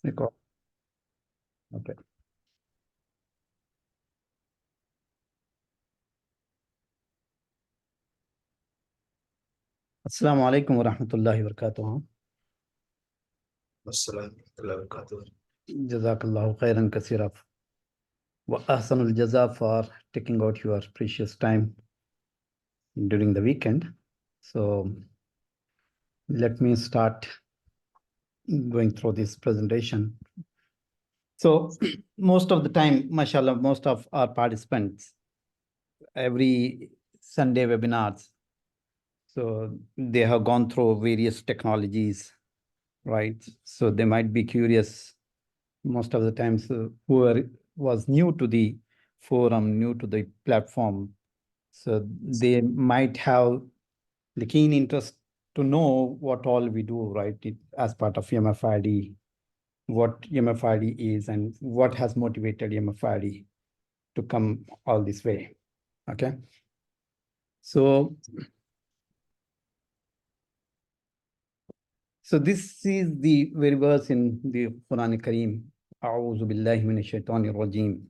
Record. Okay. Assalamu alaikum wa rahmatullahi wa barakatuh. Assalamu alaikum wa rahmatullahi. Jazakallahu khairan kaseera wa ahsanul jaza for taking out your precious time during the weekend. So let me start going through this presentation. So most of the time, mashallah, most of our participants, every Sunday webinars, so they have gone through various technologies, right? So they might be curious most of the times who was new to the forum, new to the platform. So they might have the keen interest to know what all we do, right, as part of MFIRD, what MFIRD is and what has motivated MFIRD to come all this way. Okay. So this is the very verse in the Quran Kareem. أعوذ بالله من الشيطان الرجيم.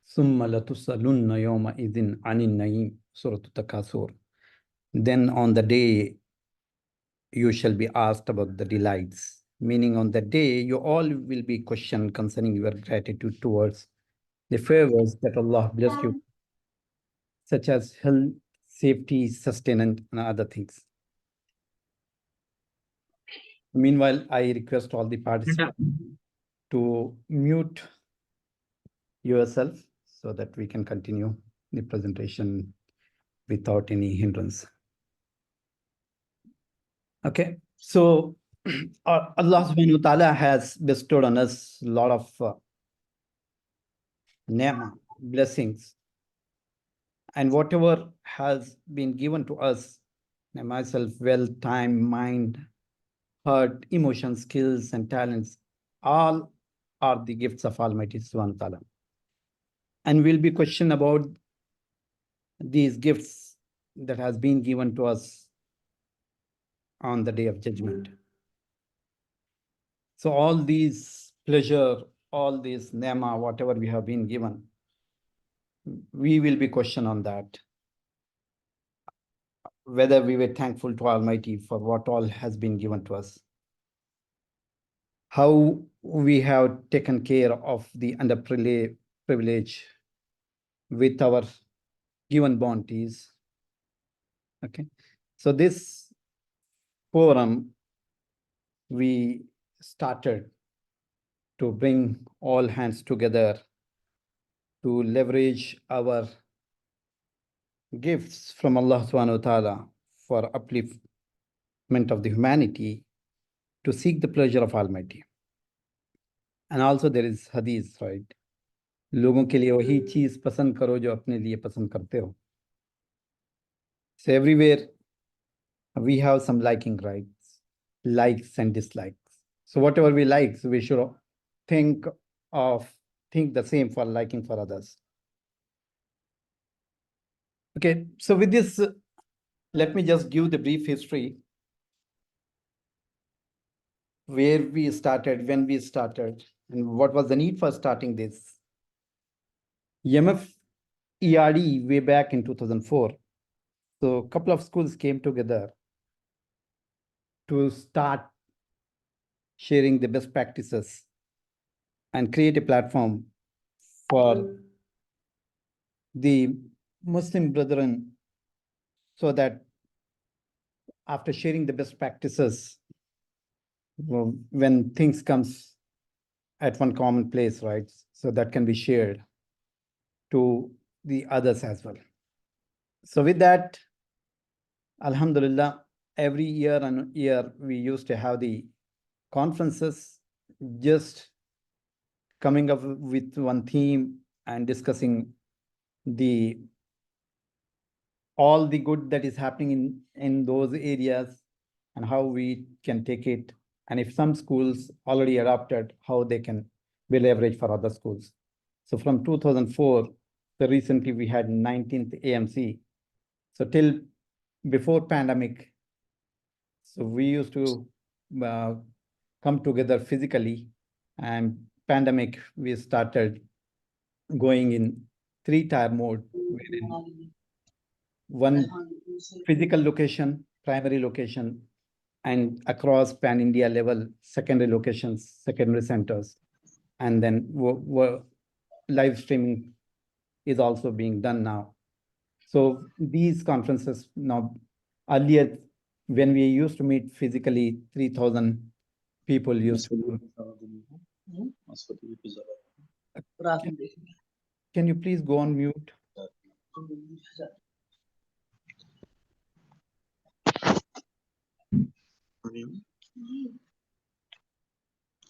ثم لتسألن يومئذ عن النعيم. Surah Takasur. Then on the day you shall be asked about the delights. Meaning on that day you all will be questioned concerning your gratitude towards the favors that Allah blessed you, such as health, safety, sustenance, and other things. Meanwhile, I request all the participants to mute yourself so that we can continue the presentation without any hindrance. Okay, so Allah subhanahu wa ta'ala has bestowed on us a lot of ni'mah, blessings, and whatever has been given to us, myself, wealth, time, mind, heart, emotions, skills, and talents, all are the gifts of Almighty Subhanahu wa ta'ala. And we'll be questioned about these gifts that has been given to us on the day of judgment. So all these pleasure, all this nema, whatever we have been given, we will be questioned on that. Whether we were thankful to Almighty for what all has been given to us. How we have taken care of the underprivileged with our given bounties. Okay. So this forum, we started to bring all hands together to leverage our gifts from Allah subhanahu wa ta'ala for upliftment of the humanity to seek the pleasure of Almighty. And also there is hadith, right? लोगों के लिए वही चीज पसंद करो जो अपने लिए पसंद करते हो. So everywhere we have some liking, right? Likes and dislikes. So whatever we like, so we should think the same for liking for others. Okay, so with this, let me just give the brief history. Where we started, when we started, and what was the need for starting this. MFIRD way back in 2004. So a couple of schools came together to start sharing the best practices and create a platform for the Muslim brethren so that after sharing the best practices, when things comes at one common place, right? So that can be shared to the others as well. So with that, Alhamdulillah, every year and year we used to have the conferences, just coming up with one theme and discussing all the good that is happening in those areas and how we can take it. And if some schools already adopted, how they can be leveraged for other schools. So from 2004, so recently we had 19th AMC. So till before pandemic, so we used to come together physically and pandemic, we started going in 3-tier mode, wherein one physical location, primary location, and across pan-India level, secondary locations, secondary centers, and then live streaming is also being done now. So these conferences now, earlier, when we used to meet physically, 3,000 people used to. Can you please go on mute?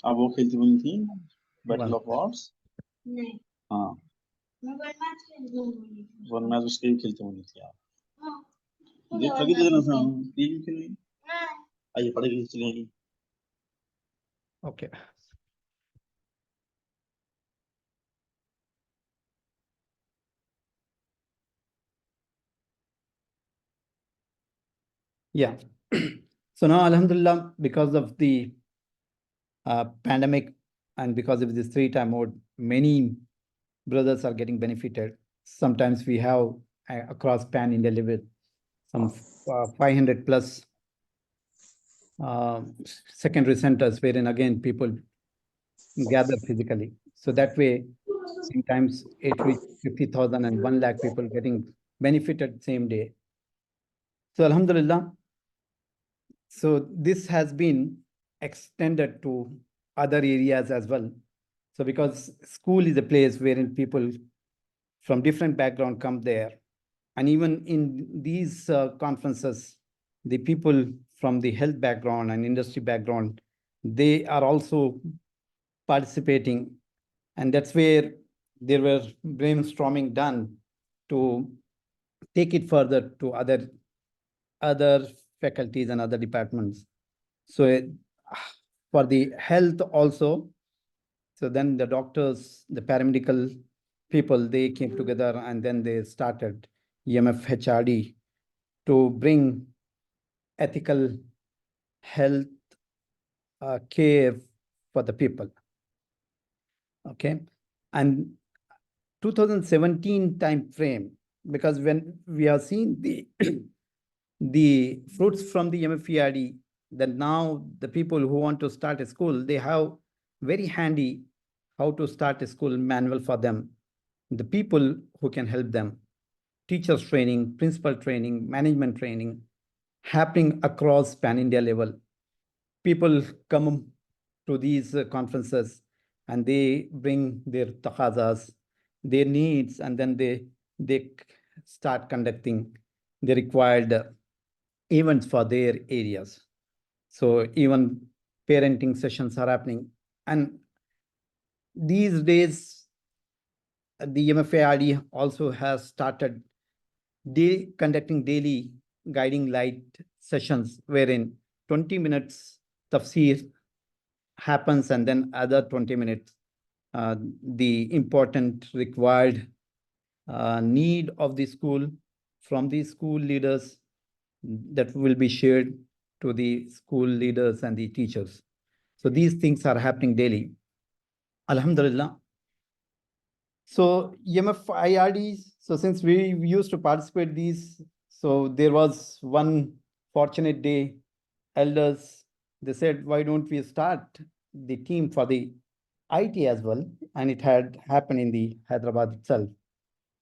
अब वो खेलती बनी थी battle of words नहीं हाँ मैं one match उसके भी खेलते बनी थी आप देख लगी देना था टीम के लिए आइए पड़ेगी चलेगी Okay. Yeah. So now, Alhamdulillah, because of the pandemic and because of this 3-tier mode, many brothers are getting benefited. Sometimes we have across pan-India level some 500 plus secondary centers, wherein again people gather physically. So that way, sometimes it reaches 50,000 and 1 lakh people getting benefited same day. So Alhamdulillah, so this has been extended to other areas as well. So because school is a place wherein people from different background come there. And even in these conferences, the people from the health background and industry background, they are also participating. And that's where there were brainstorming done to take it further to other faculties and other departments. So for the health also, so then the doctors, the paramedical people, they came together and then they started MFHRD to bring ethical health care for the people. Okay. And 2017 time frame, because when we have seen the the fruits from the MFIRD, then now the people who want to start a school, they have very handy how to start a school manual for them. The people who can help them, teachers training, principal training, management training, happening across pan-India level. People come to these conferences and they bring their taqazas, their needs, and then they start conducting the required events for their areas. So even parenting sessions are happening. And these days, the MFIRD also has started conducting daily guiding light sessions wherein 20 minutes tafsir happens and then other 20 minutes the important required need of the school from the school leaders that will be shared to the school leaders and the teachers. So these things are happening daily. Alhamdulillah. So MFIRDs, so since we used to participate these, so there was one fortunate day, elders, they said, why don't we start the team for the IT as well? And it had happened in the Hyderabad itself.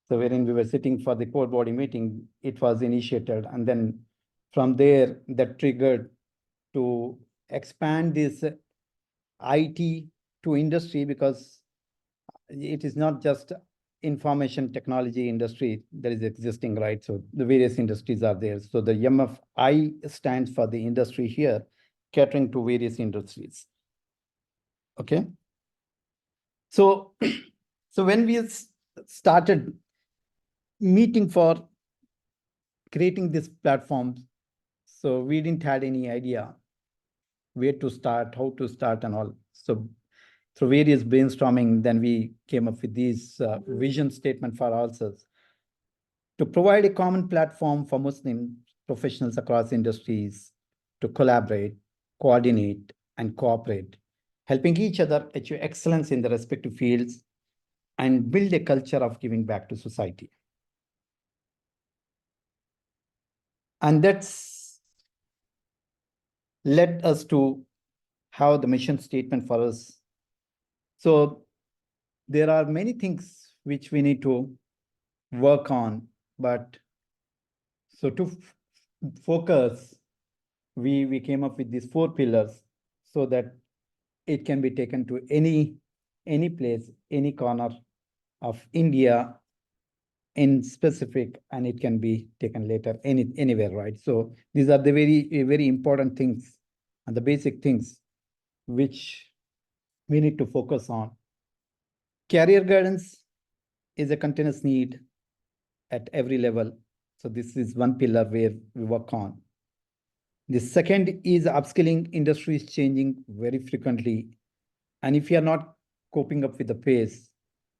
So wherein we were sitting for the core body meeting, it was initiated. And then from there, that triggered to expand this IT to industry, because it is not just information technology industry that is existing, right? So the various industries are there. So the MFI stands for the industry here, catering to various industries. Okay. So, so when we started meeting for creating this platform, so we didn't had any idea where to start, how to start and all. So through various brainstorming, then we came up with this vision statement for ourselves to provide a common platform for Muslim professionals across industries to collaborate, coordinate, and cooperate helping each other achieve excellence in the respective fields, and build a culture of giving back to society. And that's led us to have the mission statement for us. So there are many things which we need to work on, but so to focus, we came up with these 4 pillars so that it can be taken to any place, any corner of India in specific, and it can be taken later anywhere, right? So these are the very important things and the basic things which we need to focus on. Career guidance is a continuous need at every level. So this is one pillar where we work on. The second is upskilling. Industry is changing very frequently. And if you are not coping up with the pace,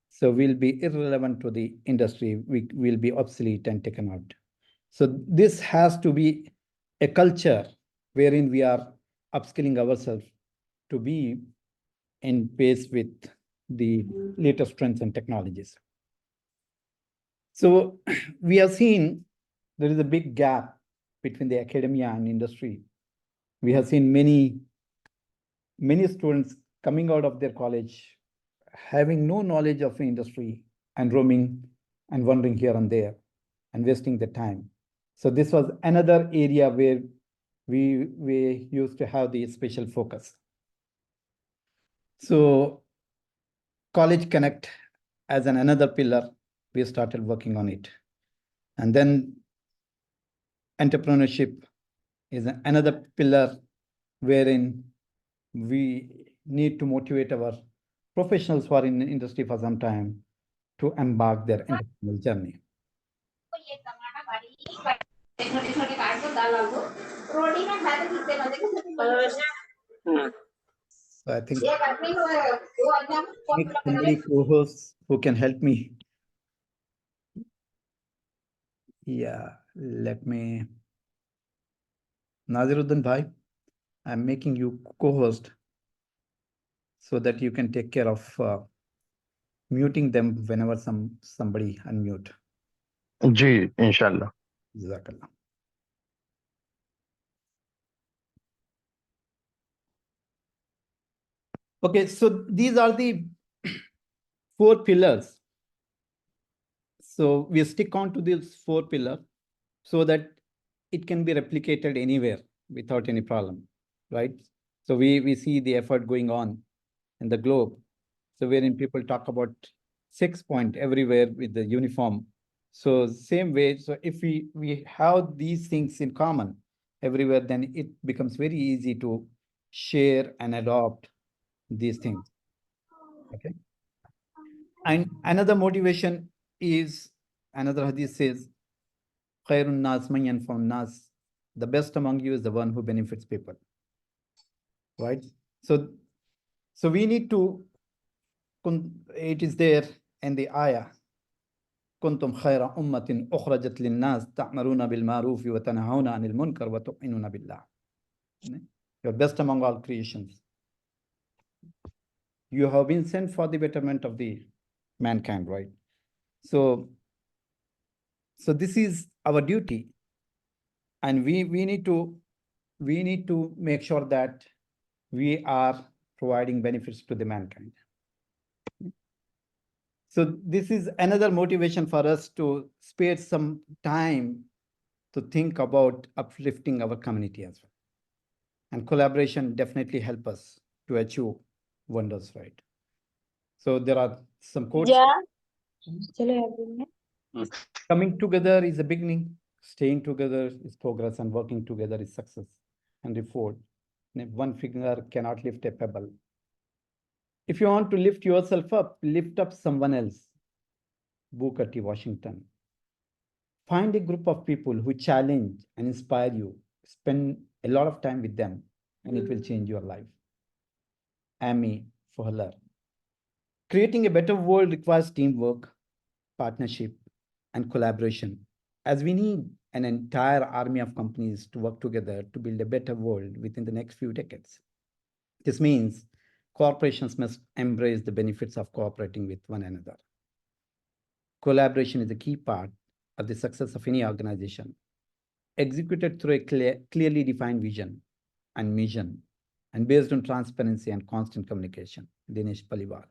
so we'll be irrelevant to the industry. We will be obsolete and taken out. So this has to be a culture wherein we are upskilling ourselves to be in pace with the latest trends and technologies. So we have seen there is a big gap between the academia and industry. We have seen many students coming out of their college having no knowledge of the industry and roaming and wandering here and there and wasting the time. So this was another area where we used to have the special focus. So College Connect as another pillar, we started working on it. And then entrepreneurship is another pillar wherein we need to motivate our professionals who are in the industry for some time to embark their entrepreneurial journey. So I think somebody co-hosts who can help me. Yeah, let me. Naziruddin Bhai, I'm making you co-host so that you can take care of muting them whenever somebody unmute. जी इंशाल्लाह. Jazakallah. Okay, so these are the 4 pillars. So we stick on to these 4 pillars so that it can be replicated anywhere without any problem, right? So we see the effort going on in the globe. So wherein people talk about 6 point everywhere with the uniform. So same way, so if we have these things in common everywhere, then it becomes very easy to share and adopt these things. Okay. And another motivation is, another hadith says, Khairun nas man yanfa'un nas. The best among you is the one who benefits people. Right? So we need to, it is there in the ayah. كنتم خير أمة أخرجت للناس تأمرون بالمعروف وتنهون عن المنكر وتؤمنون بالله. You're best among all creations. You have been sent for the betterment of the mankind, right? So this is our duty, and we need to make sure that we are providing benefits to the mankind. So this is another motivation for us to spare some time to think about uplifting our community as well. And collaboration definitely help us to achieve wonders, right? So there are some quotes. Yeah. Coming together is a beginning. Staying together is progress, and working together is success and reward. One finger cannot lift a pebble. If you want to lift yourself up, lift up someone else. Booker T. Washington. Find a group of people who challenge and inspire you. Spend a lot of time with them, and it will change your life. Amy Fohler. Creating a better world requires teamwork, partnership, and collaboration, as we need an entire army of companies to work together to build a better world within the next few decades. This means corporations must embrace the benefits of cooperating with one another. Collaboration is a key part of the success of any organization, executed through a clearly defined vision and mission, and based on transparency and constant communication. Dinesh Paliwal.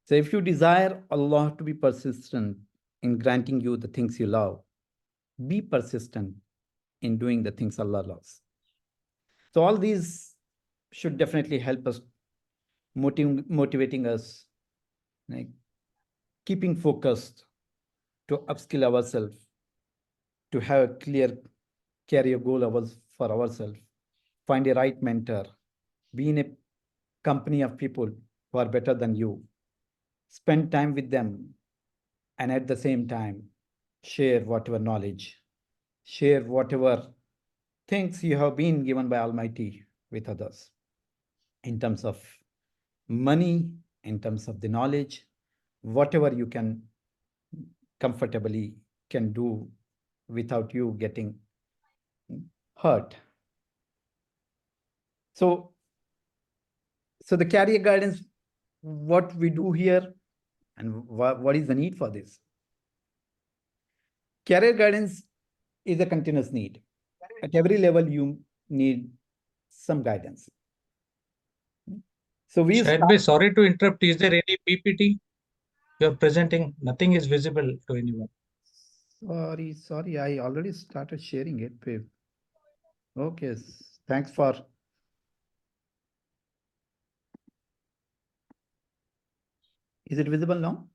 So if you desire Allah to be persistent in granting you the things you love, be persistent in doing the things Allah loves. So all these should definitely help us, motivating us, like keeping focused to upskill ourselves, to have a clear career goal for ourselves, find a right mentor, be in a company of people who are better than you, spend time with them, and at the same time, share whatever knowledge, share whatever things you have been given by Almighty with others in terms of money, in terms of the knowledge, whatever you can comfortably can do without you getting hurt. So the career guidance, what we do here and what is the need for this? Career guidance is a continuous need. At every level, you need some guidance. So Shahid bhai, sorry to interrupt. Is there any PPT you are presenting? Nothing is visible to anyone. Sorry, I already started sharing it, babe. Okay, thanks for. Is it visible now?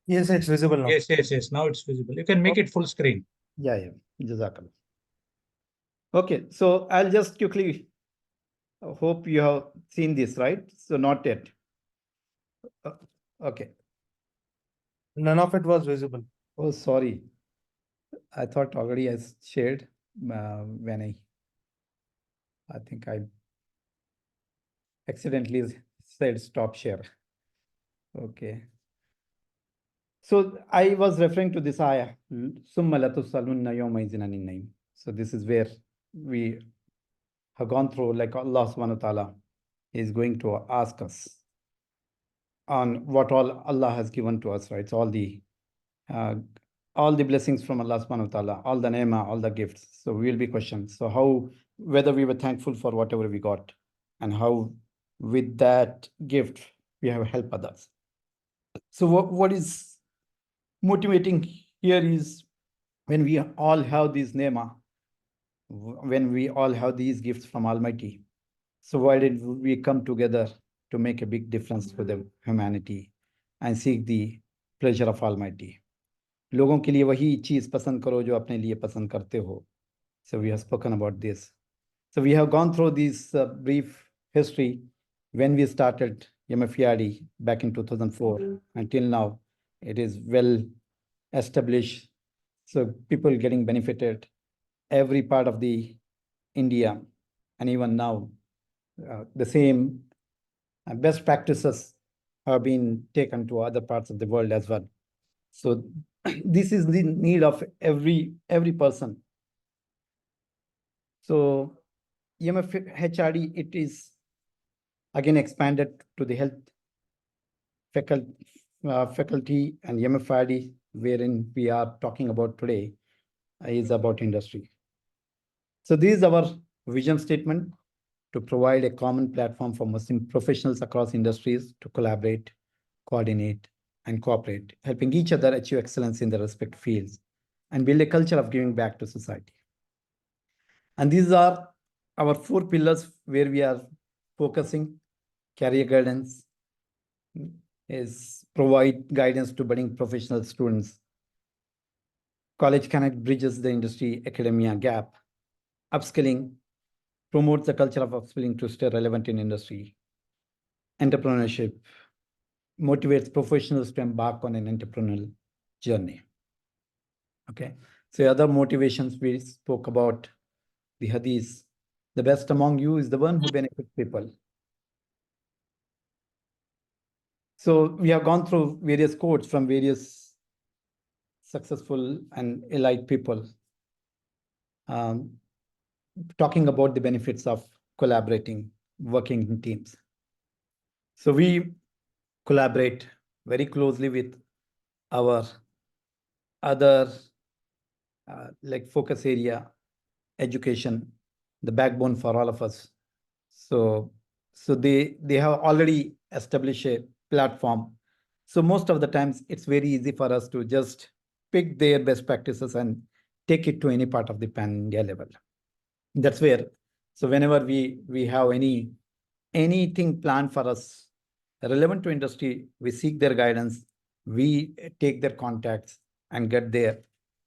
Yes, it's visible now. Yes. Now it's visible. You can make it full screen. Yeah. Jazakallah. Okay, so I'll just quickly hope you have seen this, right? So not yet. Okay. None of it was visible. Oh, sorry. I thought already I shared when I think I accidentally said stop share. Okay. So I was referring to this ayah, Summa latusalunna yawma idhin anin naim. So this is where we have gone through, like Allah subhanahu wa ta'ala is going to ask us on what all Allah has given to us, right? So all the blessings from Allah subhanahu wa ta'ala, all the ni'mah, all the gifts. So we will be questioned. So whether we were thankful for whatever we got, and how with that gift we have helped others. So what is motivating here is when we all have these ni'mah, when we all have these gifts from Almighty. So why did we come together to make a big difference for the humanity and seek the pleasure of Almighty? लोगों के लिए वही चीज पसंद करो जो अपने लिए पसंद करते हो. So we have spoken about this. So we have gone through this brief history when we started MFIRD back in 2004 until now. It is well established. So people getting benefited every part of the India, and even now the same best practices have been taken to other parts of the world as well. So this is the need of every person. So MFHRD, it is again expanded to the health faculty, and MFIRD, wherein we are talking about today, is about industry. So this is our vision statement, to provide a common platform for Muslim professionals across industries to collaborate, coordinate, and cooperate, helping each other achieve excellence in their respective fields and build a culture of giving back to society. And these are our 4 pillars where we are focusing. Career guidance is provide guidance to budding professional students. College Connect bridges the industry academia gap. Upskilling promotes the culture of upskilling to stay relevant in industry. Entrepreneurship motivates professionals to embark on an entrepreneurial journey. Okay, so other motivations we spoke about the hadith. The best among you is the one who benefits people. So we have gone through various quotes from various successful and elite people. talking about the benefits of collaborating, working in teams. So we collaborate very closely with our other like focus area, education, the backbone for all of us. So they have already established a platform. So most of the times it's very easy for us to just pick their best practices and take it to any part of the pan-India level. That's where, so whenever we have anything planned for us relevant to industry, we seek their guidance, we take their contacts and get there.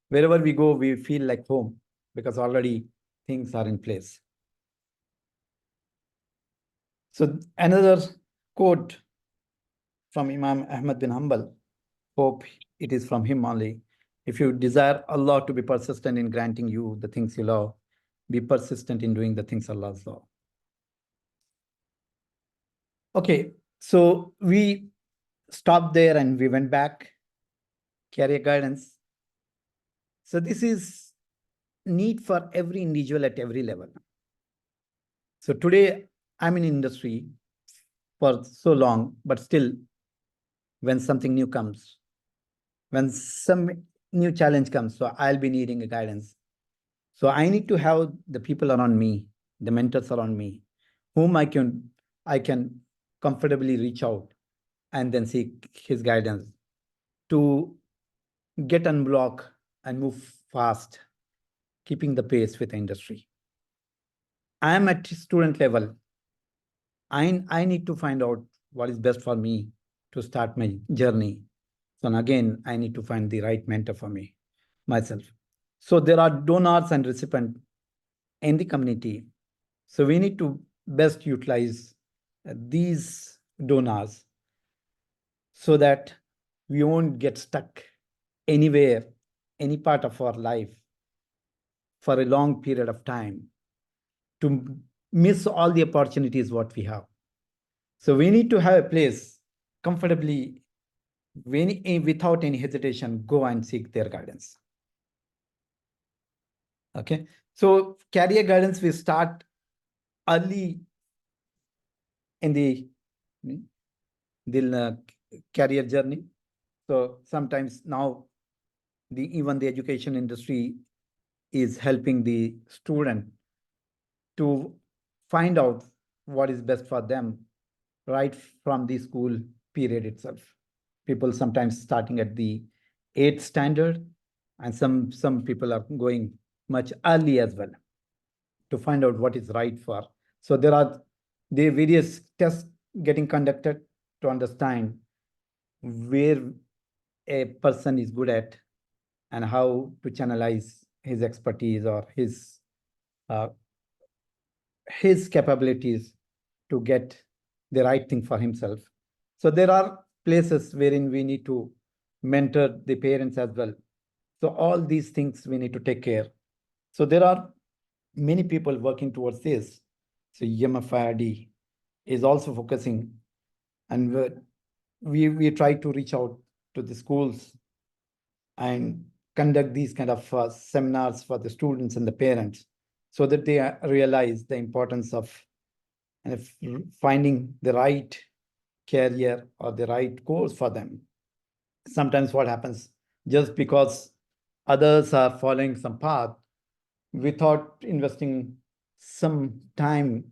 Wherever we go, we feel like home because already things are in place. So another quote from Imam Ahmad bin Hanbal, hope it is from him only. If you desire Allah to be persistent in granting you the things you love, be persistent in doing the things Allah loves. Okay, so we stopped there and we went back, career guidance. So this is need for every individual at every level. So today I'm in industry for so long, but still when something new comes, when some new challenge comes, so I'll be needing a guidance. So I need to have the people around me, the mentors around me, whom I can comfortably reach out and then seek his guidance to get unblocked and move fast, keeping the pace with the industry. I am at student level. I need to find out what is best for me to start my journey. So again, I need to find the right mentor for me, myself. So there are donors and recipients in the community. So we need to best utilize these donors so that we won't get stuck anywhere, any part of our life for a long period of time to miss all the opportunities what we have. So we need to have a place comfortably, without any hesitation, go and seek their guidance. Okay, so career guidance we start early in the career journey. So sometimes now even the education industry is helping the student to find out what is best for them right from the school period itself. People sometimes starting at the 8th standard, and some people are going much early as well to find out what is right for. So there are the various tests getting conducted to understand where a person is good at and how to channelize his expertise or his capabilities to get the right thing for himself. So there are places wherein we need to mentor the parents as well. So all these things we need to take care. So there are many people working towards this. So MFIRD is also focusing, and we try to reach out to the schools and conduct these kind of seminars for the students and the parents so that they realize the importance of finding the right career or the right course for them. Sometimes what happens, just because others are following some path without investing some time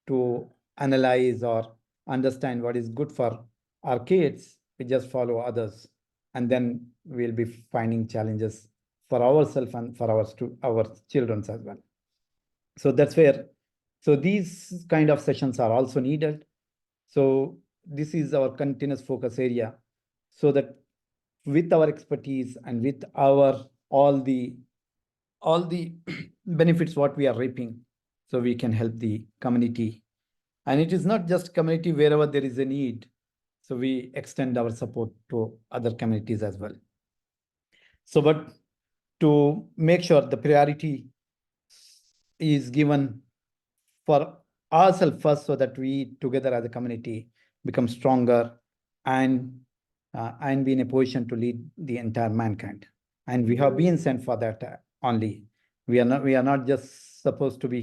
to analyze or understand what is good for our kids, we just follow others, and then we'll be finding challenges for ourselves and for our children as well. So that's where, so these kind of sessions are also needed. So this is our continuous focus area, so that with our expertise and with our all the benefits what we are reaping, so we can help the community. And it is not just community, wherever there is a need, so we extend our support to other communities as well. So but to make sure the priority is given for ourselves first, so that we together as a community become stronger and be in a position to lead the entire mankind. And we have been sent for that only. We are not just supposed to be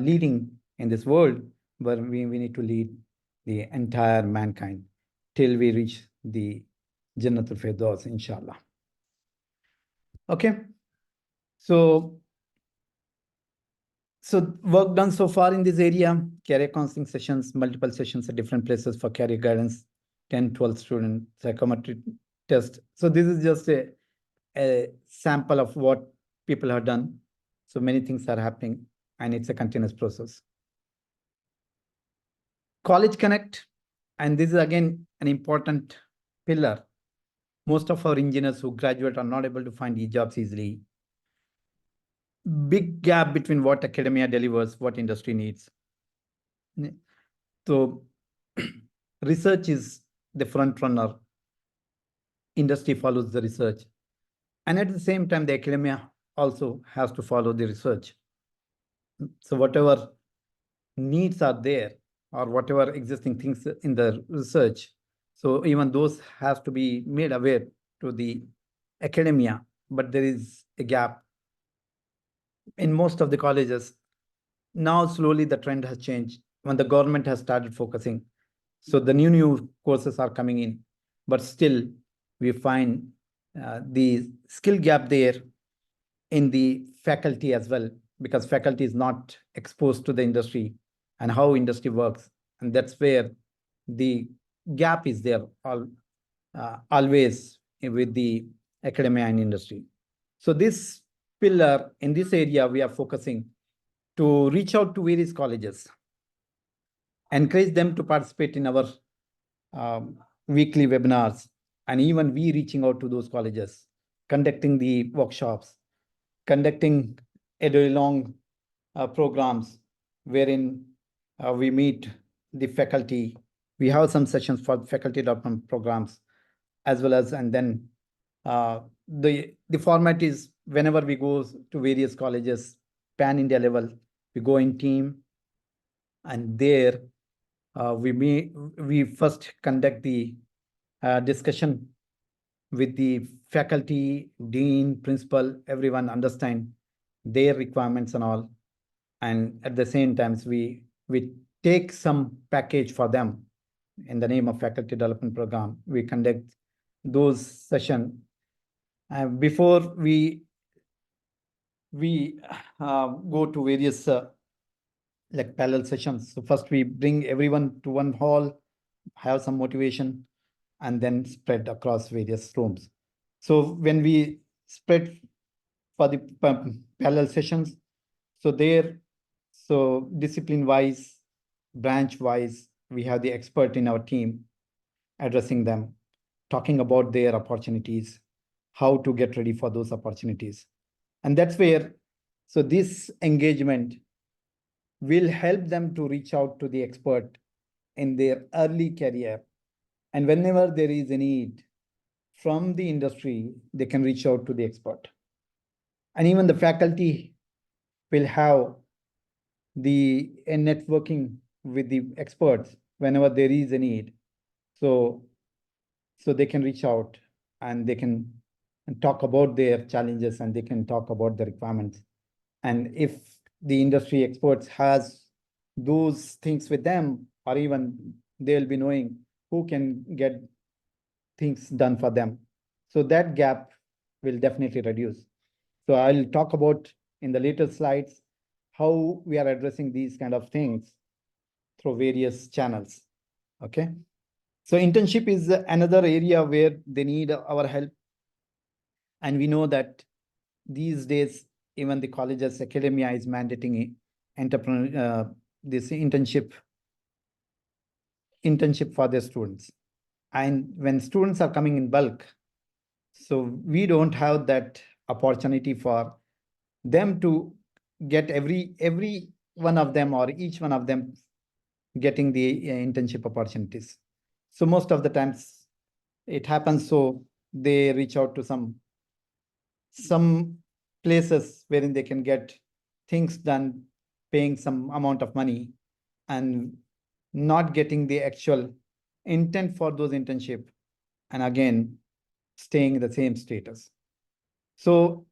leading in this world, but we need to lead the entire mankind till we reach the Jannatul Firdaus, inshallah. Okay. So work done so far in this area, career counseling sessions, multiple sessions at different places for career guidance, 10, 12 student psychometric test. So this is just a sample of what people have done. So many things are happening and it's a continuous process. College Connect, and this is again an important pillar. Most of our engineers who graduate are not able to find jobs easily. Big gap between what academia delivers, what industry needs. So research is the front runner. Industry follows the research. And at the same time, the academia also has to follow the research. So whatever needs are there or whatever existing things in the research, so even those have to be made aware to the academia, but there is a gap in most of the colleges. Now slowly the trend has changed when the government has started focusing. So the new courses are coming in, but still we find the skill gap there in the faculty as well, because faculty is not exposed to the industry and how industry works. And that's where the gap is there always with the academia and industry. So this pillar in this area, we are focusing to reach out to various colleges, encourage them to participate in our weekly webinars, and even we reaching out to those colleges, conducting the workshops, conducting a day long programs wherein we meet the faculty. We have some sessions for faculty development programs as well as, and then the format is whenever we go to various colleges, pan India level, we go in team, and there we first conduct the discussion with the faculty, dean, principal, everyone understand their requirements and all. And at the same time, we take some package for them in the name of faculty development program. We conduct those sessions before we go to various like parallel sessions. So first we bring everyone to one hall, have some motivation, and then spread across various rooms. So when we spread for the parallel sessions, so there, so discipline wise, branch wise, we have the expert in our team addressing them, talking about their opportunities, how to get ready for those opportunities. And that's where, so this engagement will help them to reach out to the expert in their early career. And whenever there is a need from the industry, they can reach out to the expert. And even the faculty will have the networking with the experts whenever there is a need. So they can reach out and they can talk about their challenges and they can talk about the requirements. And if the industry experts has those things with them, or even they'll be knowing who can get things done for them. So that gap will definitely reduce. So I'll talk about in the later slides how we are addressing these kind of things through various channels. Okay. So internship is another area where they need our help. And we know that these days, even the colleges, academia is mandating this internship for their students. And when students are coming in bulk, so we don't have that opportunity for them to get every one of them or each one of them getting the internship opportunities. So most of the times it happens, so they reach out to some places wherein they can get things done, paying some amount of money and not getting the actual intent for those internship, and again staying in the same status. So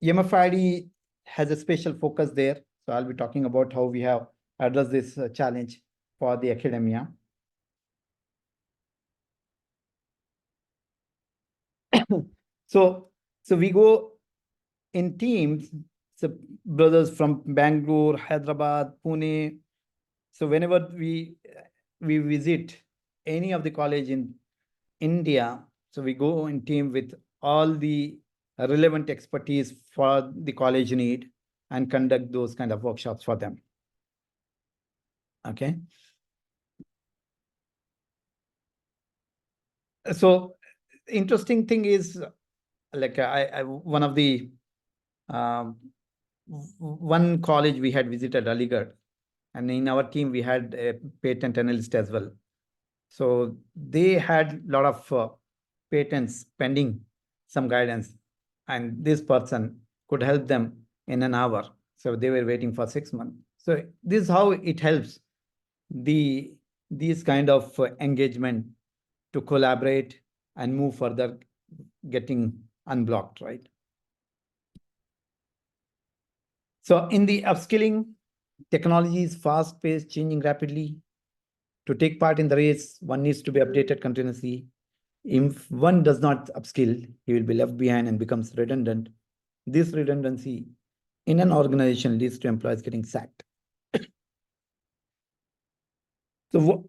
MFIRD has a special focus there. So I'll be talking about how we have addressed this challenge for the academia. So we go in teams, so brothers from Bangalore, Hyderabad, Pune. So whenever we visit any of the college in India, so we go in team with all the relevant expertise for the college need and conduct those kind of workshops for them. Okay. So interesting thing is, like I one of the one college we had visited, Aligarh, and in our team we had a patent analyst as well. So they had a lot of patents pending, some guidance, and this person could help them in an hour. So they were waiting for 6 months. So this is how it helps these kind of engagement to collaborate and move further, getting unblocked, right? So in the upskilling, technology is fast-paced, changing rapidly. To take part in the race, one needs to be updated continuously. If one does not upskill, he will be left behind and becomes redundant. This redundancy in an organization leads to employees getting sacked. So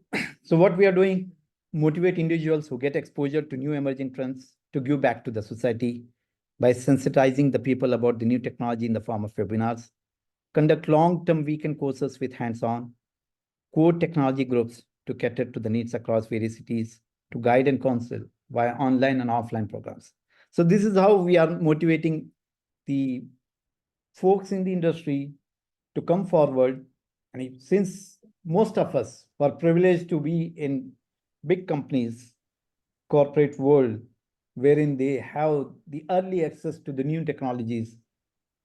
what we are doing, motivate individuals who get exposure to new emerging trends to give back to the society by sensitizing the people about the new technology in the form of webinars, conduct long-term weekend courses with hands-on, core technology groups to cater to the needs across various cities, to guide and counsel via online and offline programs. So this is how we are motivating the folks in the industry to come forward. And since most of us were privileged to be in big companies, corporate world, wherein they have the early access to the new technologies,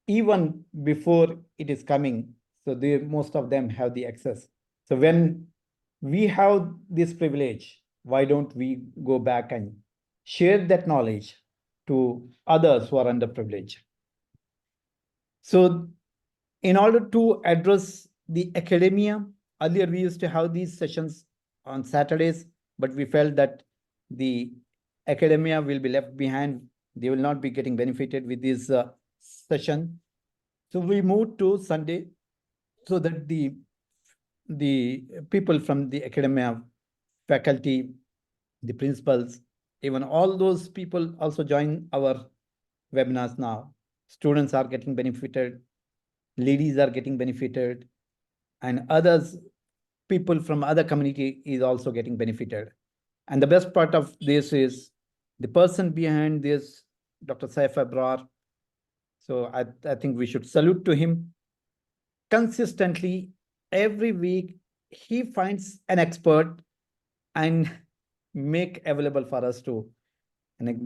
even before it is coming, so most of them have the access. So when we have this privilege, why don't we go back and share that knowledge to others who are underprivileged? So in order to address the academia, earlier we used to have these sessions on Saturdays, but we felt that the academia will be left behind. They will not be getting benefited with this session. So we moved to Sunday so that the people from the academia, faculty, the principals, even all those people also join our webinars now. Students are getting benefited, ladies are getting benefited, and others, people from other community is also getting benefited. And the best part of this is the person behind this, Dr. Saif Abrar. So I think we should salute to him. Consistently, every week, he finds an expert and make available for us to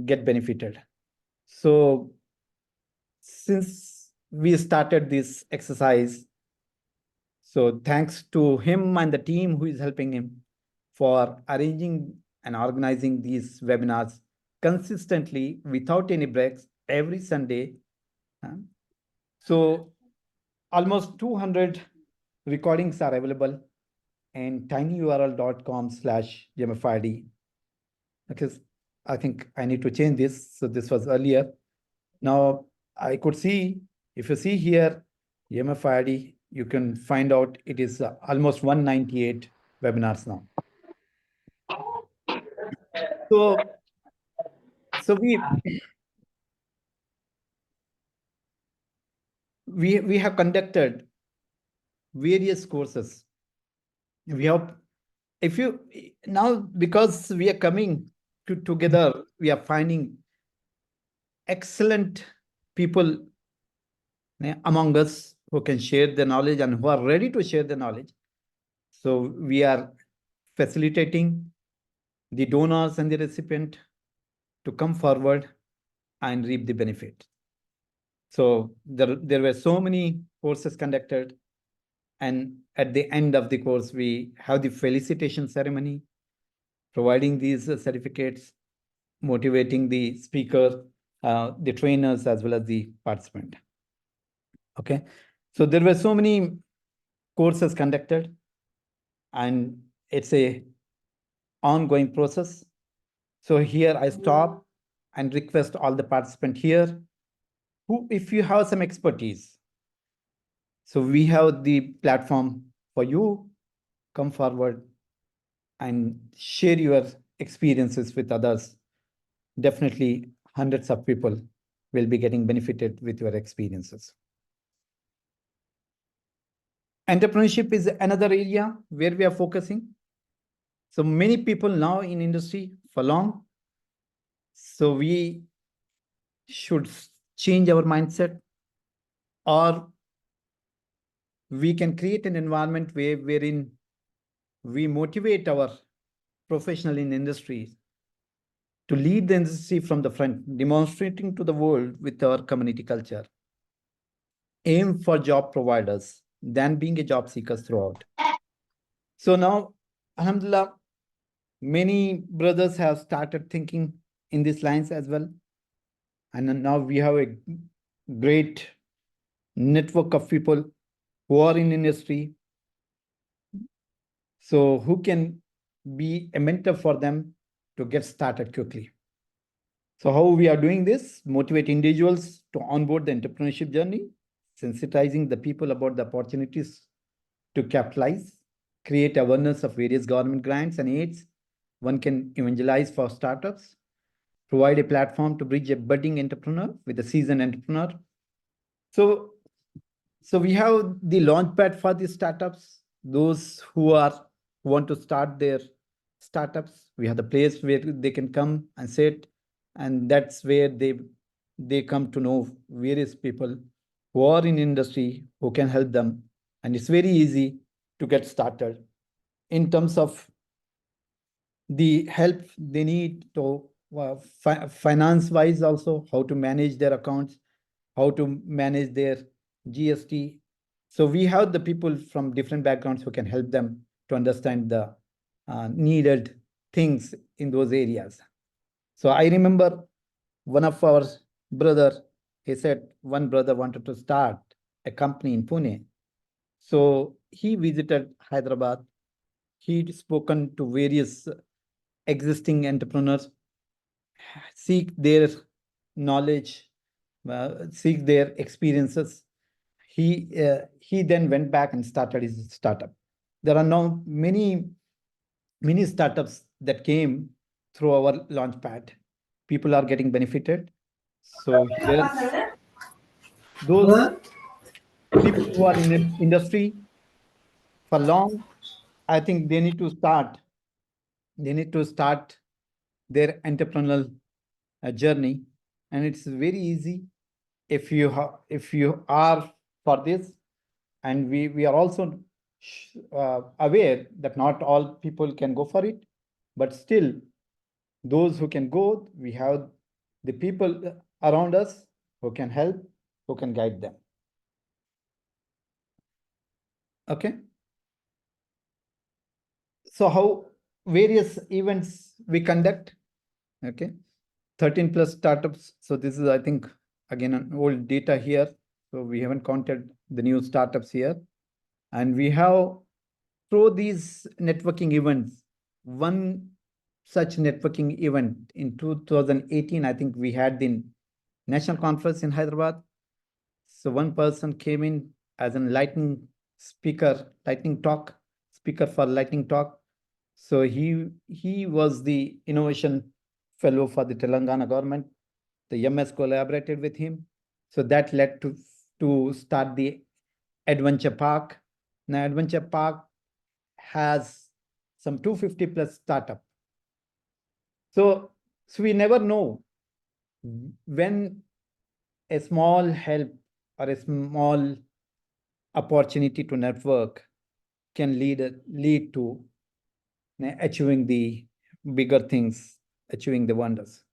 get benefited. So since we started this exercise, so thanks to him and the team who is helping him for arranging and organizing these webinars consistently without any breaks every Sunday. So almost 200 recordings are available in tinyurl.com/MFIRD. Because I think I need to change this. So this was earlier. Now I could see, if you see here, MFIRD, you can find out it is almost 198 webinars now. So we have conducted various courses. We have, if you now, because we are coming together, we are finding excellent people among us who can share the knowledge and who are ready to share the knowledge. So we are facilitating the donors and the recipient to come forward and reap the benefit. So there were so many courses conducted, and at the end of the course, we have the felicitation ceremony, providing these certificates, motivating the speaker, the trainers, as well as the participant. Okay. So there were so many courses conducted, and it's a ongoing process. So here I stop and request all the participants here who, if you have some expertise, so we have the platform for you, come forward and share your experiences with others. Definitely hundreds of people will be getting benefited with your experiences. Entrepreneurship is another area where we are focusing. So many people now in industry for long. So we should change our mindset, or we can create an environment wherein we motivate our professional in industries to lead the industry from the front, demonstrating to the world with our community culture. Aim for job providers than being a job seekers throughout. So now, alhamdulillah, many brothers have started thinking in these lines as well. And now we have a great network of people who are in industry. So who can be a mentor for them to get started quickly. So how we are doing this? Motivate individuals to onboard the entrepreneurship journey, sensitizing the people about the opportunities to capitalize, create awareness of various government grants and aids. One can evangelize for startups, provide a platform to bridge a budding entrepreneur with a seasoned entrepreneur. So we have the launchpad for the startups, those who want to start their startups. We have the place where they can come and sit, and that's where they come to know various people who are in industry who can help them. And it's very easy to get started in terms of the help they need to finance wise, also how to manage their accounts, how to manage their GST. So we have the people from different backgrounds who can help them to understand the needed things in those areas. So I remember one of our brother, he said one brother wanted to start a company in Pune. So he visited Hyderabad. He'd spoken to various existing entrepreneurs, seek their knowledge, seek their experiences. He then went back and started his startup. There are now many startups that came through our launchpad. People are getting benefited. So here, those people who are in industry for long, I think they need to start. They need to start their entrepreneurial journey, and it's very easy if you are for this. And we are also aware that not all people can go for it, but still those who can go, we have the people around us who can help, who can guide them. Okay. So how various events we conduct. Okay. 13 plus startups. So this is, I think, again, an old data here. So we haven't counted the new startups here. And we have, through these networking events, one such networking event in 2018, I think we had the national conference in Hyderabad. So one person came in as a lightning talk speaker for lightning talk. So he was the innovation fellow for the Telangana government. The MS collaborated with him. So that led to start the Adventure Park. Now Adventure Park has some 250 plus startup. So we never know when a small help or a small opportunity to network can lead to achieving the bigger things, achieving the wonders.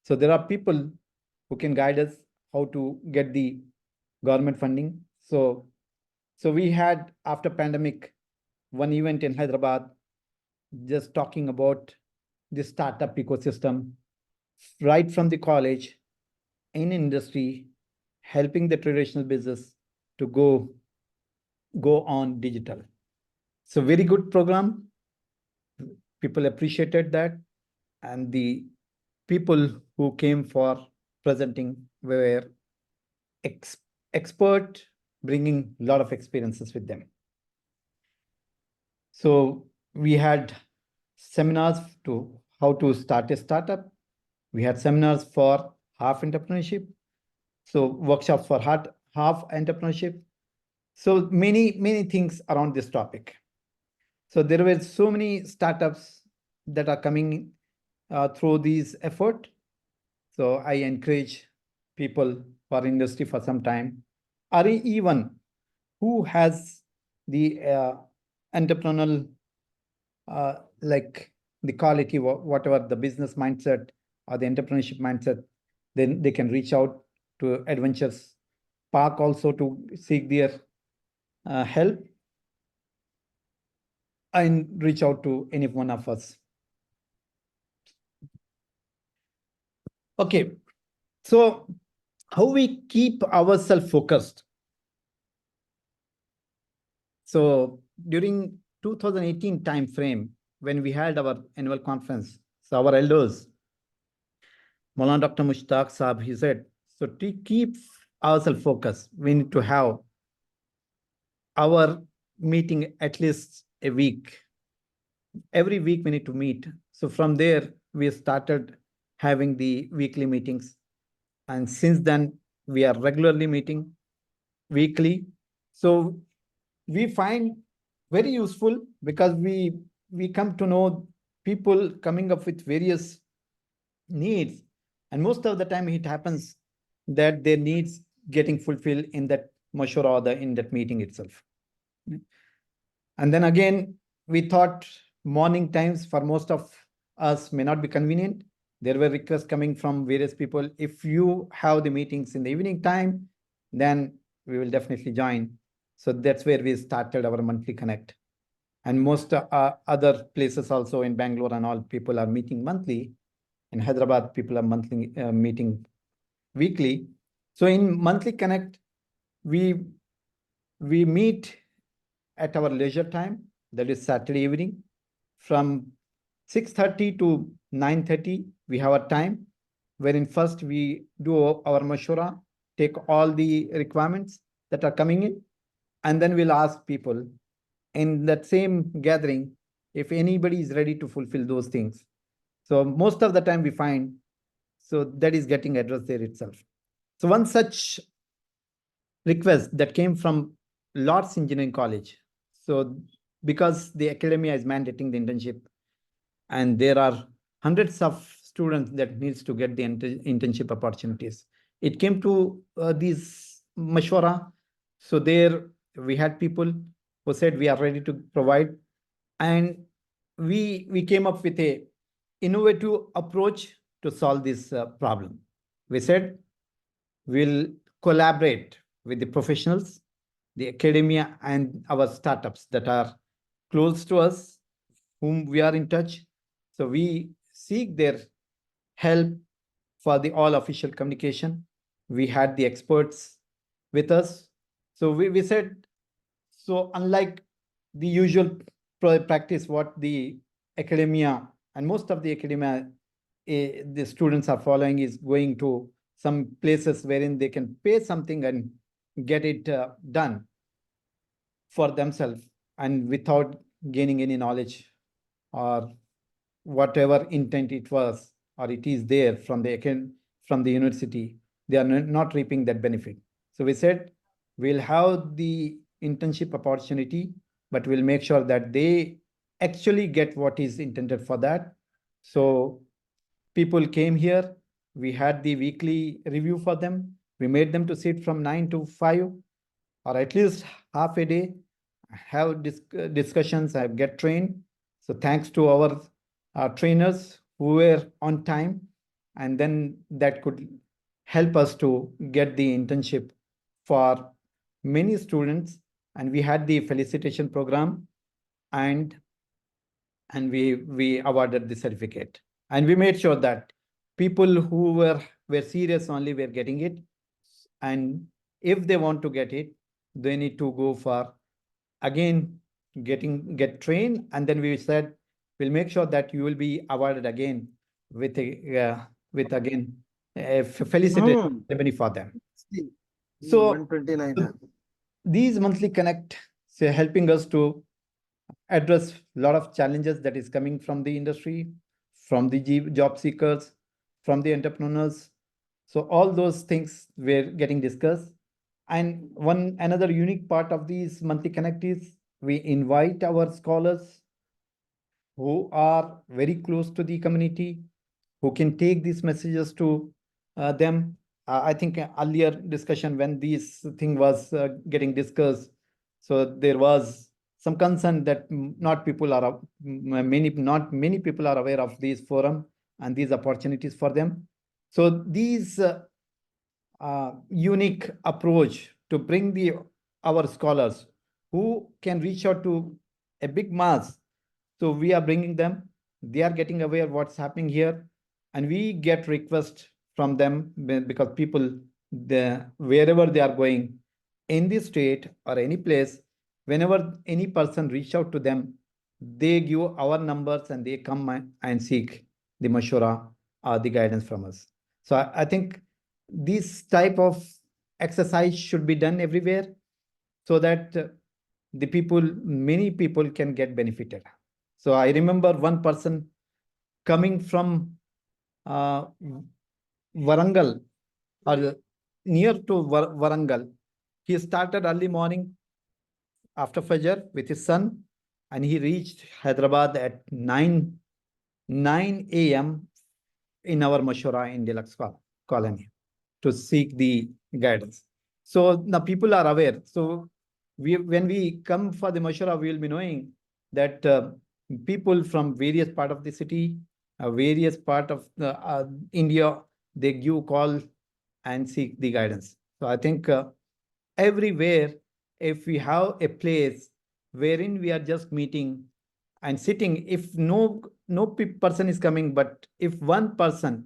So there are people who can guide us how to get the government funding. So we had, after pandemic, one event in Hyderabad, just talking about the startup ecosystem, right from the college, in industry, helping the traditional business to go on digital. So very good program. People appreciated that, and the people who came for presenting were expert, bringing a lot of experiences with them. So we had seminars to how to start a startup. We had seminars for half entrepreneurship. So workshops for half entrepreneurship. So many things around this topic. So there were so many startups that are coming through these effort. So I encourage people for industry for some time, or even who has the entrepreneurial like the quality, whatever the business mindset or the entrepreneurship mindset, then they can reach out to Adventures Park also to seek their help, and reach out to any one of us. Okay, so how we keep ourselves focused? So during 2018 time frame, when we had our annual conference, so our elders, Maulana Dr. Mushtaq Saab, he said, so to keep ourselves focused, we need to have our meeting at least a week. Every week we need to meet. So from there, we started having the weekly meetings. And since then, we are regularly meeting weekly. So we find very useful because we come to know people coming up with various needs. And most of the time it happens that their needs getting fulfilled in that mashura or in that meeting itself. And then again, we thought morning times for most of us may not be convenient. There were requests coming from various people. If you have the meetings in the evening time, then we will definitely join. So that's where we started our monthly connect. And most other places also in Bangalore and all, people are meeting monthly. In Hyderabad, people are monthly meeting weekly. So in monthly connect, we meet at our leisure time, that is Saturday evening, from 6:30 to 9:30. We have a time wherein first we do our mashura, take all the requirements that are coming in, and then we'll ask people in that same gathering if anybody is ready to fulfill those things. So most of the time we find, so that is getting addressed there itself. So one such request that came from Lord's Engineering College. So because the academia is mandating the internship, and there are hundreds of students that needs to get the internship opportunities. It came to these mashwara. So there we had people who said we are ready to provide, and we came up with a innovative approach to solve this problem. We said we'll collaborate with the professionals, the academia, and our startups that are close to us, whom we are in touch. So we seek their help for the all official communication. We had the experts with us. So we said, so unlike the usual practice, what the academia and most of the academia, the students are following is going to some places wherein they can pay something and get it done for themselves and without gaining any knowledge or whatever intent it was or it is there from the university, they are not reaping that benefit. So we said we'll have the internship opportunity, but we'll make sure that they actually get what is intended for that. So people came here, we had the weekly review for them. We made them to sit from 9 to 5 or at least half a day, have discussions, get trained. So thanks to our trainers who were on time, and then that could help us to get the internship for many students. And we had the felicitation program, and we awarded the certificate. And we made sure that people who were serious only were getting it. And if they want to get it, they need to go for again get trained, and then we said we'll make sure that you will be awarded again with again a felicitation ceremony for them. So 129. these monthly connect say helping us to address a lot of challenges that is coming from the industry, from the job seekers, from the entrepreneurs. So all those things were getting discussed. And one another unique part of these monthly connect is we invite our scholars who are very close to the community, who can take these messages to them. I think earlier discussion when this thing was getting discussed, so there was some concern that not many people are aware of this forum and these opportunities for them. So these unique approach to bring our scholars who can reach out to a big mass. So we are bringing them, they are getting aware what's happening here, and we get requests from them because people, wherever they are going in the state or any place, whenever any person reach out to them, they give our numbers and they come and seek the mashura or the guidance from us. So I think this type of exercise should be done everywhere so that many people can get benefited. So I remember one person coming from Warangal or near to Warangal. He started early morning after Fajr with his son, and he reached Hyderabad at 9 a.m. in our Mashura in Deluxe colony to seek the guidance. So now people are aware. So when we come for the Mashura, we will be knowing that people from various part of the city, various part of India, they give call and seek the guidance. So I think everywhere, if we have a place wherein we are just meeting and sitting, if no person is coming, but if one person,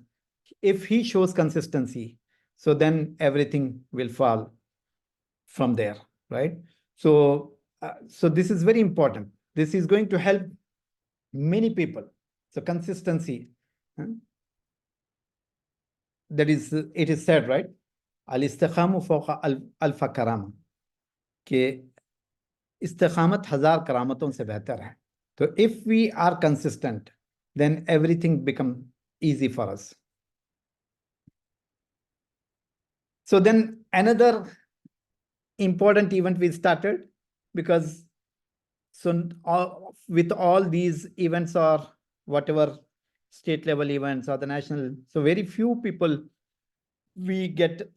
if he shows consistency, so then everything will fall from there, right? So so this is very important. This is going to help many people. So consistency, that is, it is said, right? Al-istikhamu fawqa alfa karama, कि इस्तिकामत 1000 करामतों से बेहतर है. So if we are consistent, then everything become easy for us. So then another important event we started, because so with all these events or whatever state level events or the national, so very few people we get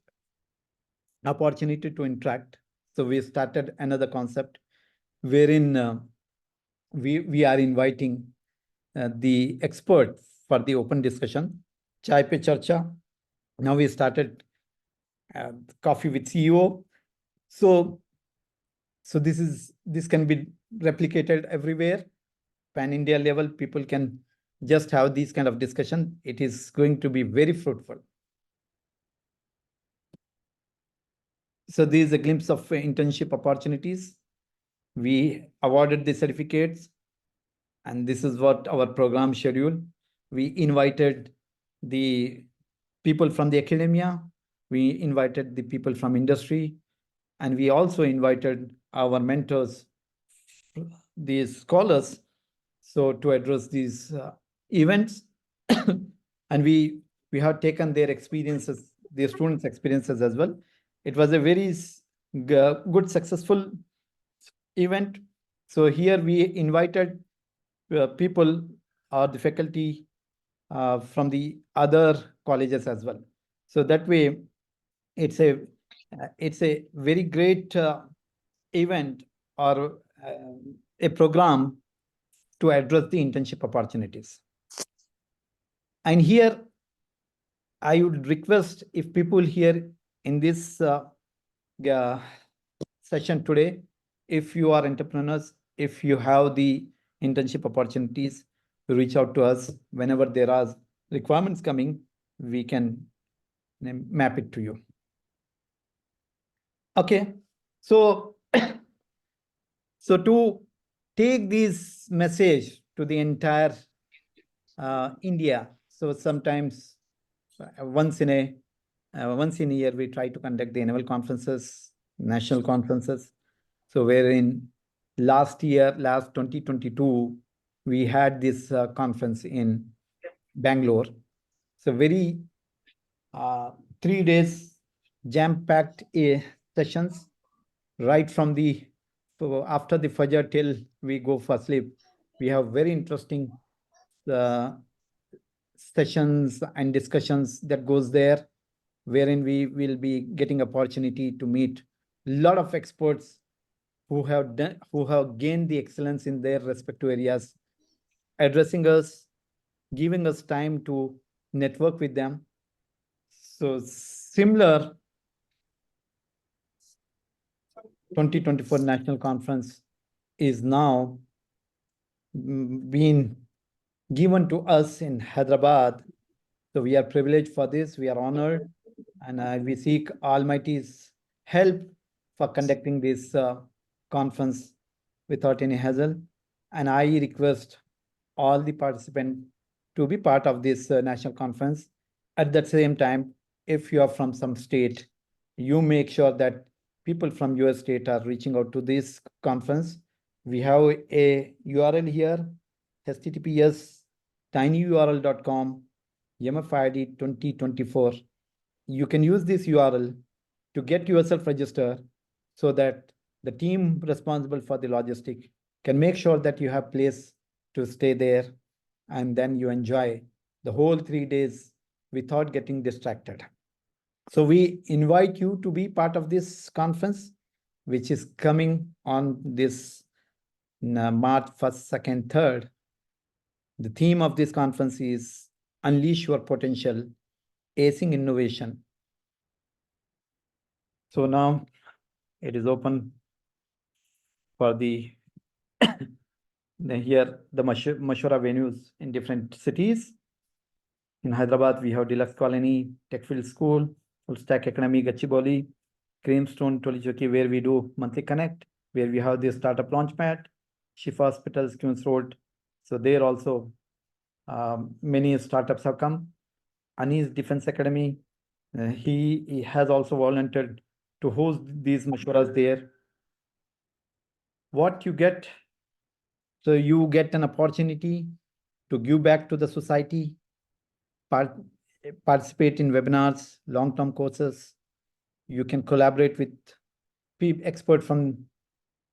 opportunity to interact. So we started another concept wherein we are inviting the experts for the open discussion, Chai Pe Charcha. Now we started coffee with CEO. So this can be replicated everywhere. Pan India level, people can just have these kind of discussion. It is going to be very fruitful. So this is a glimpse of internship opportunities. We awarded the certificates, and this is what our program schedule. We invited the people from the academia, we invited the people from industry, and we also invited our mentors, these scholars, so to address these events. And we have taken their experiences, their students' experiences as well. It was a very good, successful event. So here we invited people or the faculty from the other colleges as well. So that way, it's a very great event or a program to address the internship opportunities. And here, I would request if people here in this session today, if you are entrepreneurs, if you have the internship opportunities, reach out to us. Whenever there are requirements coming, we can map it to you. Okay, So, so to take this message to the entire India, so sometimes once in a year we try to conduct the annual conferences, national conferences. So wherein last 2022, we had this conference in Bangalore. So very 3 days jam-packed sessions, right from the after the Fajr till we go for sleep. We have very interesting uh, sessions and discussions that goes there, wherein we will be getting opportunity to meet a lot of experts who have gained the excellence in their respective areas, addressing us, giving us time to network with them. So similar 2024 National Conference is now being given to us in Hyderabad. So we are privileged for this. We are honored, and we seek Almighty's help for conducting this conference without any hassle. And I request all the participants to be part of this national conference. At the same time, if you are from some state, you make sure that people from your state are reaching out to this conference. We have a URL here, https tinyurl.com MFIRD 2024. You can use this URL to get yourself registered so that the team responsible for the logistic can make sure that you have place to stay there, and then you enjoy the whole 3 days without getting distracted. So we invite you to be part of this conference, which is coming on this March 1st, 2nd, 3rd. The theme of this conference is Unleash Your Potential, Acing Innovation. So now it is open for the here the Mashwara venues in different cities. In Hyderabad, we have Deluxe Colony, Techfield School, Full Stack Academy, Gachibowli, Creamstone, Tolichoki, where we do monthly connect, where we have the startup launchpad, Shifa Hospitals, Queens Road. So there also many startups have come. Anis Defense Academy, he has also volunteered to host these mashwaras there. What you get, so you get an opportunity to give back to the society, participate in webinars, long-term courses. You can collaborate with experts from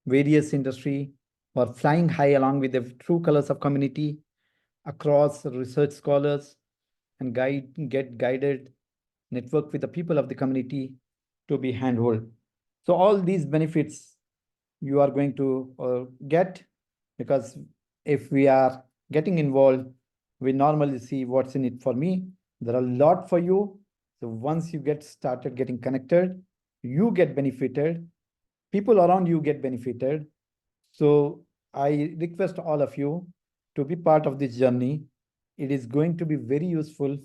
various industry who are flying high along with the true colors of community across research scholars, and get guided, network with the people of the community to be handhold. So all these benefits you are going to get, because if we are getting involved, we normally see what's in it for me. There are a lot for you. So once you get started getting connected, you get benefited, people around you get benefited. So I request all of you to be part of this journey. It is going to be very useful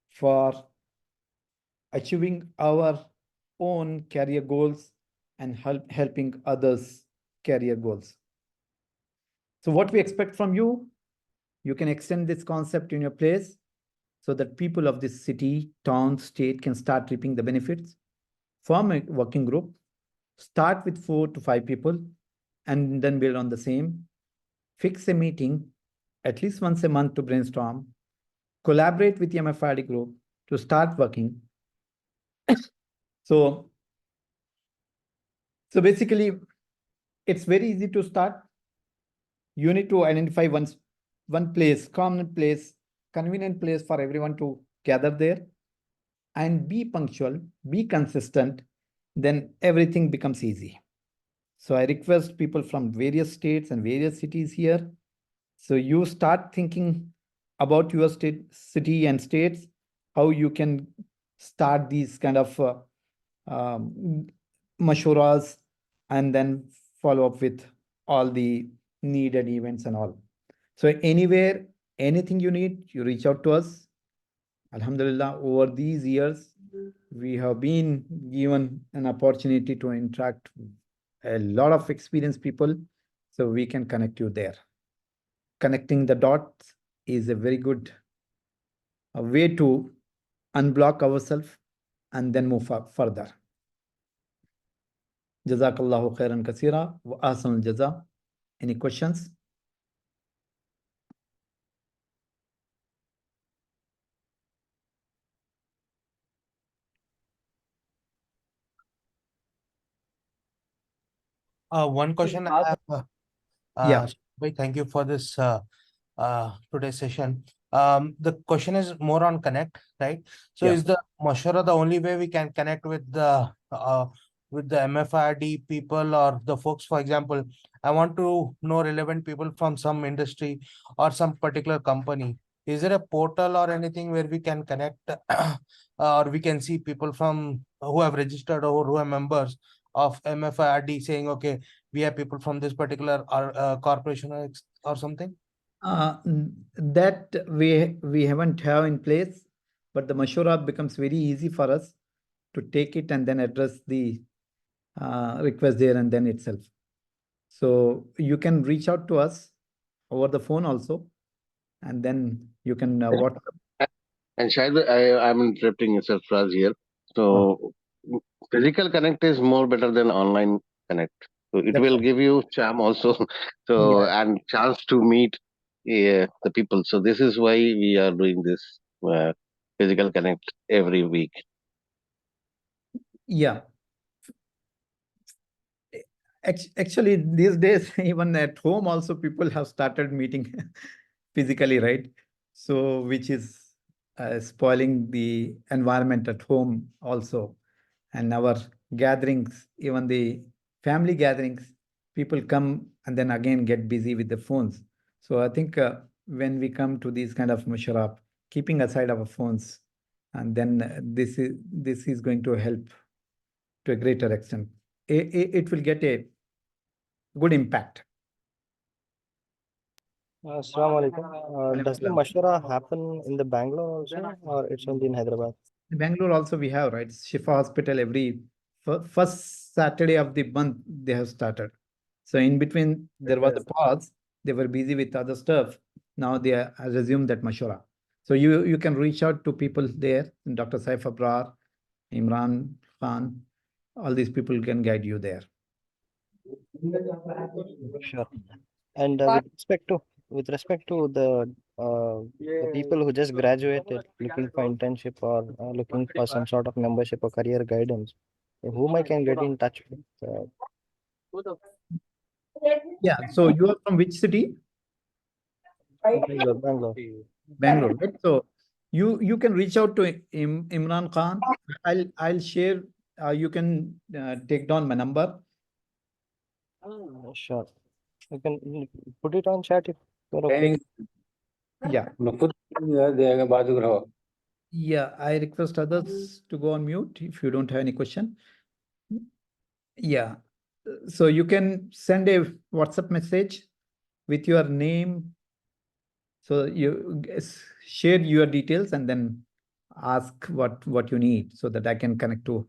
for achieving our own career goals and helping others' career goals. So what we expect from you, you can extend this concept in your place so that people of this city, town, state can start reaping the benefits. Form a working group, start with 4 to 5 people, and then build on the same. Fix a meeting at least once a month to brainstorm. Collaborate with the MFIRD group to start working. So basically, it's very easy to start. You need to identify one place, common place, convenient place for everyone to gather there, and be punctual, be consistent, then everything becomes easy. So I request people from various states and various cities here. So you start thinking about your state, city and states, how you can start these kind of mashuras, and then follow up with all the needed events and all. So anywhere, anything you need, you reach out to us. Alhamdulillah, over these years, we have been given an opportunity to interact a lot of experienced people, so we can connect you there. Connecting the dots is a very good way to unblock ourselves and then move further. Jazakallahu khairan kaseera wa ahsanul jaza. Any questions? One question I have. Yeah. Bhai, thank you for this today's session. The question is more on connect, right? So Yeah. is the Mashwara the only way we can connect with the MFIRD people or the folks? For example, I want to know relevant people from some industry or some particular company. Is there a portal or anything where we can connect or we can see people from who have registered or who are members of MFIRD saying, okay, we have people from this particular corporation or something? That we haven't have in place, but the Mashura becomes very easy for us to take it and then address the request there and then itself. So you can reach out to us over the phone also, and then you can WhatsApp. And Shahid, I'm interrupting yourself, Raz here. So physical connect is more better than online connect. So it That's will right. give you charm also. So and chance to meet the people. So this is why we are doing this physical connect every week. Yeah. Actually, these days, even at home, also people have started meeting physically, right? So, which is spoiling the environment at home also. And our gatherings, even the family gatherings, people come and then again get busy with the phones. So, I think when we come to these kind of musharraf, keeping aside our phones, and then this is going to help to a greater extent. It will get a good impact. Assalamu alaikum. Does the Mashwara happen in the Bangalore also, or it's only in Hyderabad? In Bangalore also we have, right? Shifa Hospital every first Saturday of the month they have started. So in between there was a pause. They were busy with other stuff. Now they are resumed that Mashwara. So you can reach out to people there. Dr. Saif Abrar, Imran Khan, all these people can guide you there. Sure. And with respect to the people who just graduated, looking for internship or looking for some sort of membership or career guidance, whom I can get in touch with? Yeah. So you are from which city? Bangalore. Bangalore, right? So you can reach out to Imran Khan. I'll share. You can take down my number. Sure. You can put it on chat if you're okay. Yeah. Yeah. I request others to go on mute if you don't have any question. Yeah. So you can send a WhatsApp message with your name. So you share your details and then ask what you need so that I can connect to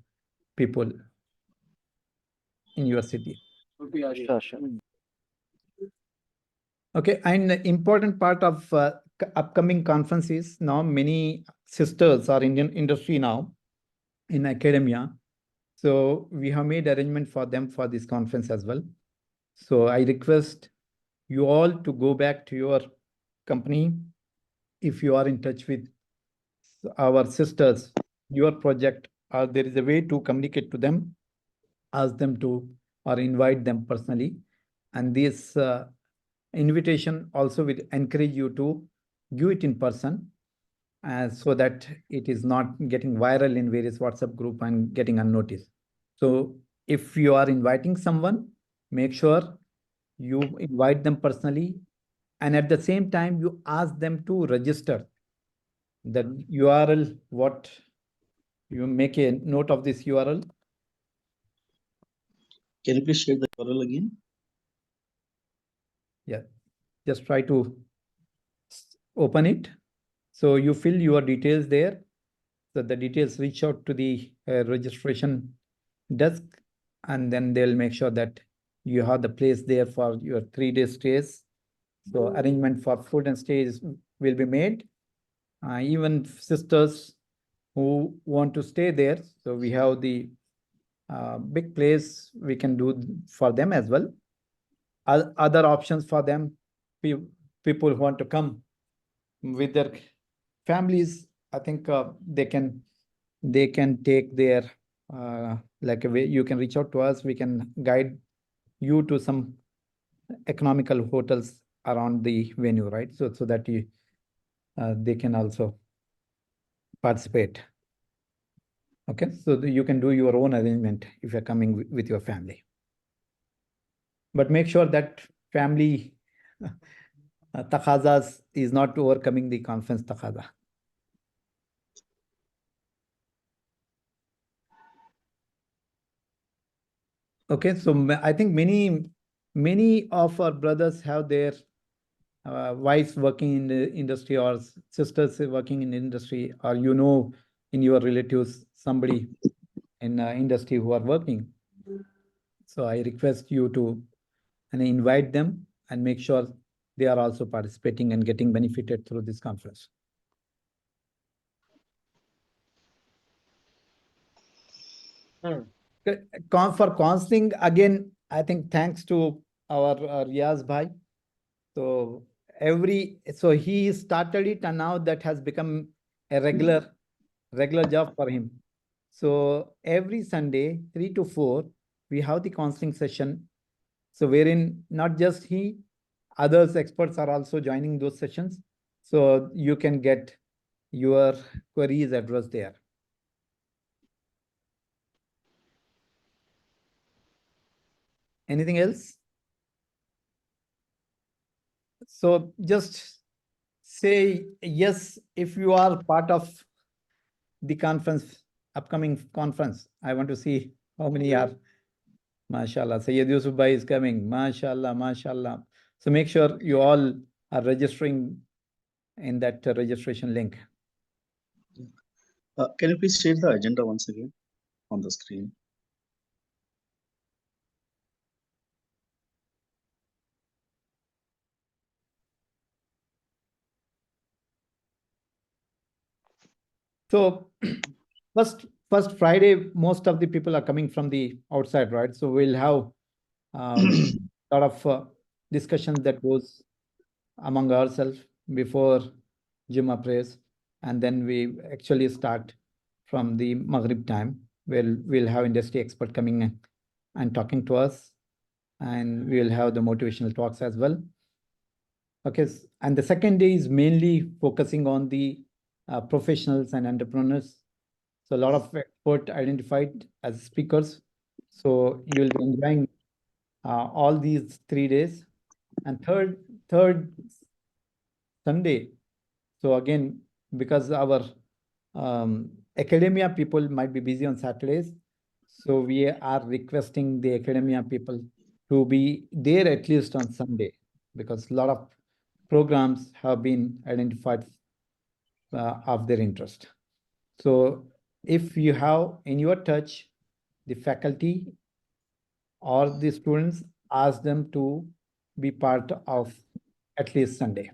people in your city. Sure, sure. Okay, and the important part of upcoming conference is now many sisters are Indian industry now in academia. So we have made arrangement for them for this conference as well. So I request you all to go back to your company if you are in touch with our sisters, your project, or there is a way to communicate to them, ask them to or invite them personally. And this invitation also will encourage you to give it in person so that it is not getting viral in various WhatsApp group and getting unnoticed. So if you are inviting someone, make sure you invite them personally, and at the same time you ask them to register the URL. What you make a note of this URL. Can you please share the URL again? Yeah, just try to open it. So you fill your details there. So the details reach out to the registration desk, and then they'll make sure that you have the place there for your 3-day stays. So arrangement for food and stays will be made. Even sisters who want to stay there, so we have the big place we can do for them as well. Other options for them, people who want to come with their families, I think they can take their like a way. You can reach out to us, we can guide you to some economical hotels around the venue, right? So that you they can also participate. Okay, so you can do your own arrangement if you're coming with your family. But make sure that family takhazas is not overcoming the conference takhaza. Okay, so I think many of our brothers have their wives working in the industry or sisters working in the industry, or in your relatives somebody in industry who are working. So I request you to invite them and make sure they are also participating and getting benefited through this conference. For counseling, again, I think thanks to our Riaz Bhai. So he started it, and now that has become a regular job for him. So every Sunday, 3 to 4, we have the counseling session. So wherein not just he, others experts are also joining those sessions. So you can get your queries addressed there. Anything else? So just say yes if you are part of the upcoming conference. I want to see how many are. MashaAllah. Syed Yusuf Bhai is coming. MashaAllah, MashaAllah. So make sure you all are registering in that registration link. Can you please share the agenda once again on the screen? So first Friday, most of the people are coming from the outside, right? So we'll have a lot of discussion that goes among ourselves before Jummah prayers, and then we actually start from the Maghrib time. We'll have industry expert coming in and talking to us, and we'll have the motivational talks as well. Okay, and the second day is mainly focusing on the professionals and entrepreneurs. So a lot of expert identified as speakers. So you'll be enjoying all these 3 days. And third Sunday. So again, because our academia people might be busy on Saturdays, so we are requesting the academia people to be there at least on Sunday, because a lot of programs have been identified of their interest. So if you have in your touch the faculty or the students, ask them to be part of at least Sunday.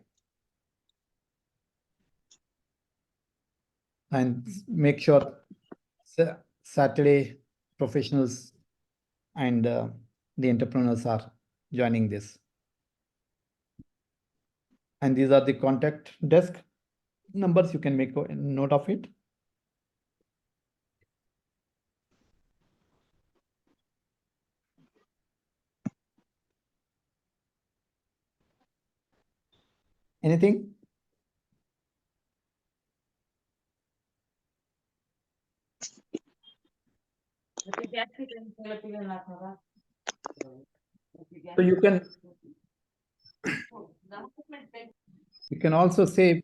And make sure Saturday professionals and the entrepreneurs are joining this. And these are the contact desk numbers. You can make a note of it. Anything? So you can also say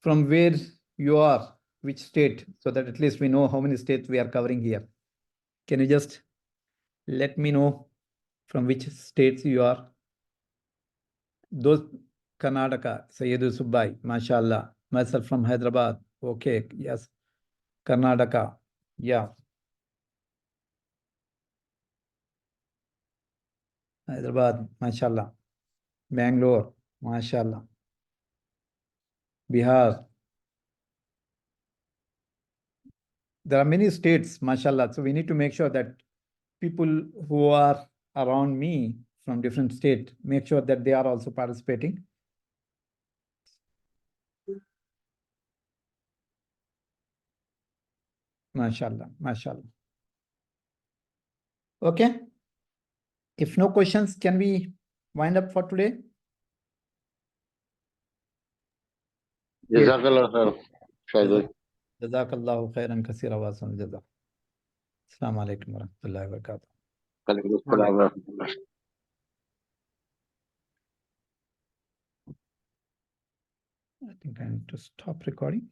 from where you are, which state, so that at least we know how many states we are covering here. Can you just let me know from which states you are? Those Karnataka, Syed Yusuf Bhai, mashallah. Myself from Hyderabad. Okay, yes. Karnataka, yeah. Hyderabad, mashallah. Bangalore, mashallah. Bihar. There are many states, mashallah. So we need to make sure that people who are around me from different states, make sure that they are also participating. Mashallah, mashallah. Okay. If no questions, can we wind up for today? Yes. Jazakallah khair, Shahid. Jazakallahu khairan kaseera wa ahsanul jazaa. Assalamu alaikum wa rahmatullahi wa barakatuh. Walaikum assalam wa rahmatullah. I think I need to stop recording.